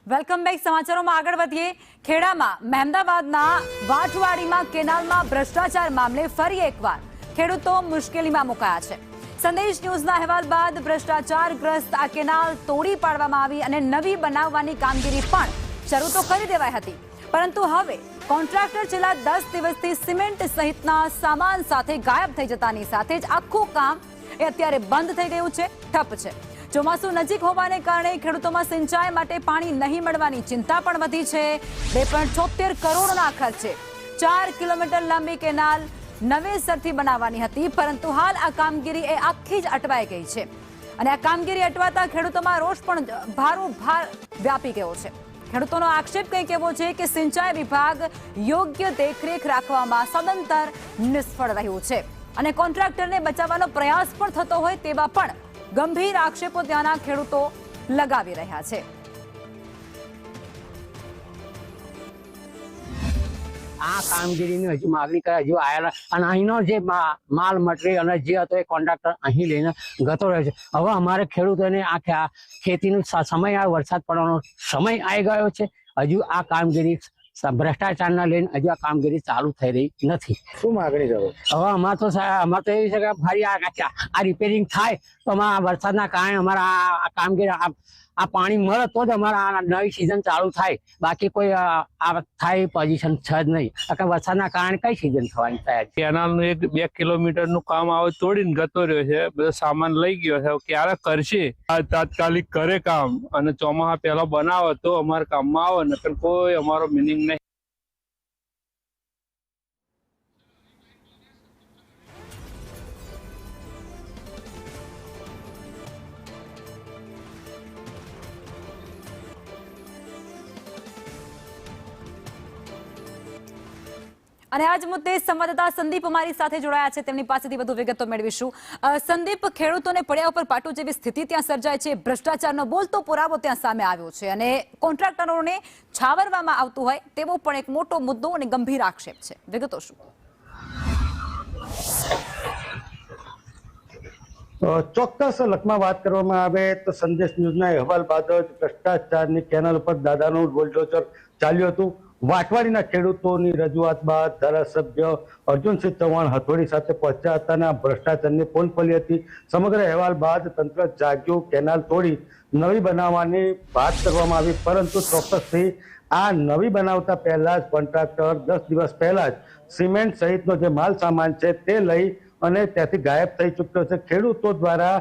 Welcome back. સમાચારોમાં આગળ વધીએ। ખેડામાં મહેમદાવાદના વાટવાડીમાં કેનાલમાં ભ્રષ્ટાચાર મામલે ફરી એકવાર ખેડૂતો મુશ્કેલીમાં મુકાયા છે। સંદેશ ન્યૂઝના અહેવાલ બાદ ભ્રષ્ટાચારગ્રસ્ત આ કેનાલ તોડી પાડવામાં આવી અને નવી બનાવવાની કામગીરી પણ શરૂ તો કરી દેવાઈ હતી, પરંતુ હવે કોન્ટ્રાક્ટર છેલ્લા 10 દિવસથી સિમેન્ટ સહિતના સામાન સાથે ગાયબ થઈ જતાની સાથે જ આખું કામ અત્યારે બંધ થઈ ગયું છે, ઠપ છે। ચોમાસું નજીક હોવાને કારણે ખેડૂતોમાં સિંચાઈ માટે પાણી નહીં મળવાની ચિંતા પણ વધી છે। 2.76 કરોડના ખર્ચે 4 કિલોમીટર લાંબી કેનાલ નવેસરથી બનાવવાની હતી, પરંતુ હાલ આ કામગીરી આખી જ અટવાઈ ગઈ છે અને આ કામગીરી અટવાતા ખેડૂતોમાં રોષ પણ ભારોભાર વ્યાપી ગયો છે। ખેડૂતોનો આક્ષેપ કંઈક એવો છે કે સિંચાઈ વિભાગ યોગ્ય દેખરેખ રાખવામાં સદંતર નિષ્ફળ રહ્યું છે અને કોન્ટ્રાક્ટરને બચાવવાનો પ્રયાસ પણ થતો હોય તેવા પણ ગંભીર આક્ષેપો ત્યાંના ખેડૂતો લગાવી રહ્યા છે। આ કામગીરીની હજુ માગણી કરે હજુ આવેલા અને અહીંનો જે માલ મટીરિયલ અને જે હતો એ કોન્ટ્રાક્ટર અહીં લઈને ગતો રહ્યો છે। હવે અમારે ખેડૂતોને આ ખેતીનો સમય આ વરસાદ પડવાનો સમય આવી ગયો છે, હજુ આ કામગીરી ભ્રષ્ટાચારના લઈને હજુ આ કામગીરી ચાલુ થઈ રહી નથી। શું માગણી કરો? હવે અમારે તો એવી છે કે ફરી આ રિપેરિંગ થાય તો અમારા વરસાદના કારણે અમારા આ કામગીરી આ પાણી મળે તો જ અમારા નવી સિઝન ચાલુ થાય, બાકી કોઈ આ થાય પોઝિશન છે જ નહીં। વરસાદના કારણે કઈ સિઝન થવાની થાય? કેનાલનું 1-2 કિલોમીટરનું કામ આવે તોડીને ગતો રહ્યો છે, બધો સામાન લઈ ગયો છે। ક્યારે કરશે? આ તાત્કાલિક કરે કામ અને ચોમાસા પહેલા બનાવે તો અમારા કામમાં આવે, નકર કોઈ અમારો મિનિંગ નહીં। અને આજ મુદ્દે સંવાદદાતા સંદીપ અમારી સાથે જોડાયા છે, તેમની પાસેથી વધુ વિગતો મેળવીશું। સંદીપ, ખેડૂતોને પડ્યા ઉપર પાટું જેવી સ્થિતિ ત્યાં સર્જાય છે, ભ્રષ્ટાચારનો બોલતો પુરાવો ત્યાં સામે આવ્યો છે અને કોન્ટ્રાક્ટરોને છાવરવામાં આવતું હોય તેવો પણ એક મોટો મુદ્દો અને ગંભીર આક્ષેપ છે, વિગતો શું? ચોક્કસ લખમાં વાત કરવામાં આવે તો સંદેશ ન્યૂઝના અહેવાલ બાદ જ ભ્રષ્ટાચારની કેનાલ પર દાદાનું બોલડોઝર ચાલ્યું હતું। વાટવાડીના ખેડૂતોની રજૂઆત બાદ ધારાસભ્ય અર્જુનસિંહ ચૌહાણ હથોડી સાથે પહોંચ્યા હતા અને ભ્રષ્ટાચારની પોલ ખોલી હતી। સમગ્ર અહેવાલ બાદ તંત્ર જાગ્યું, કેનાલ તોડી નવી બનાવવાની વાત કરવામાં આવી, પરંતુ ચોક્કસથી આ નવી બનાવતા પહેલા જ કોન્ટ્રાક્ટર 10 દિવસ પહેલા જ સિમેન્ટ સહિતનો જે માલ સામાન છે તે લઈ અને ત્યાંથી ગાયબ થઈ ચૂક્યો છે। ખેડૂતો દ્વારા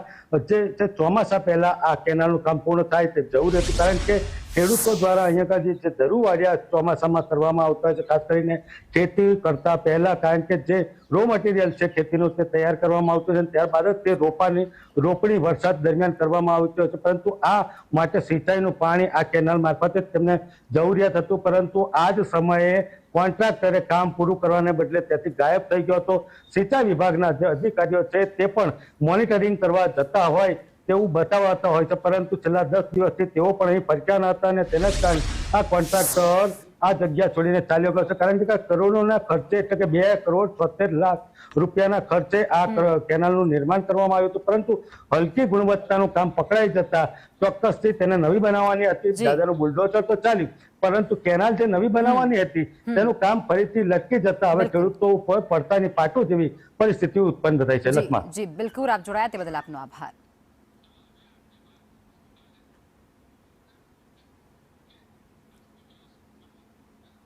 જે ચોમાસા પહેલા આ કેનાલનું કામ પૂર્ણ થાય તે જરૂરી હતું, કારણ કે ખેડૂતો દ્વારા અહીંયા જે ધરુવાડિયા ચોમાસામાં કરવામાં આવતા હોય છે, ખાસ કરીને ખેતી કરતા પહેલા, કારણ કે જે રો મટીરિયલ છે ખેતીનું તે તૈયાર કરવામાં આવતું છે, ત્યારબાદ જ તે રોપણી વરસાદ દરમિયાન કરવામાં આવતી હોય છે, પરંતુ આ માટે સિંચાઈનું પાણી આ કેનાલ મારફતે તેમને જરૂરિયાત હતું, પરંતુ આ જ સમયે કોન્ટ્રાક્ટરે કામ પૂરું કરવાને બદલે ત્યાંથી ગાયબ થઈ ગયો હતો। સિંચાઈ વિભાગના જે અધિકારીઓ છે તે પણ મોનિટરિંગ કરવા જતા હોય તેવું બતાવતા હોય છે, પરંતુ છેલ્લા 10 દિવસથી તેઓ પણ અહીં ફરક્યા ન હતા અને તેના જ કારણે આ કોન્ટ્રાક્ટર આ જગ્યા છોડીને ચાલ્યો ગયો છે, કારણ કે કરોડોના ખર્ચે, એટલે કે 2.76 કરોડ રૂપિયાના ખર્ચે આ કેનાલનું નિર્માણ કરવામાં આવ્યું હતું, પરંતુ હલકી ગુણવત્તાનું કામ પકડાઈ જતા ચોક્કસથી તેને નવી બનાવવાની હતી। દાદાનું બુલડોઝર તો ચાલ્યું, પરંતુ કેનાલ જે નવી બનાવવાની હતી તેનું કામ ફરીથી લટકી જતા હવે ખેડૂતો ઉપર પડતાની પાટું જેવી પરિસ્થિતિ ઉત્પન્ન થઈ છે। જી બિલકુલ, આપ જોડાયા તે બદલ આપનો આભાર।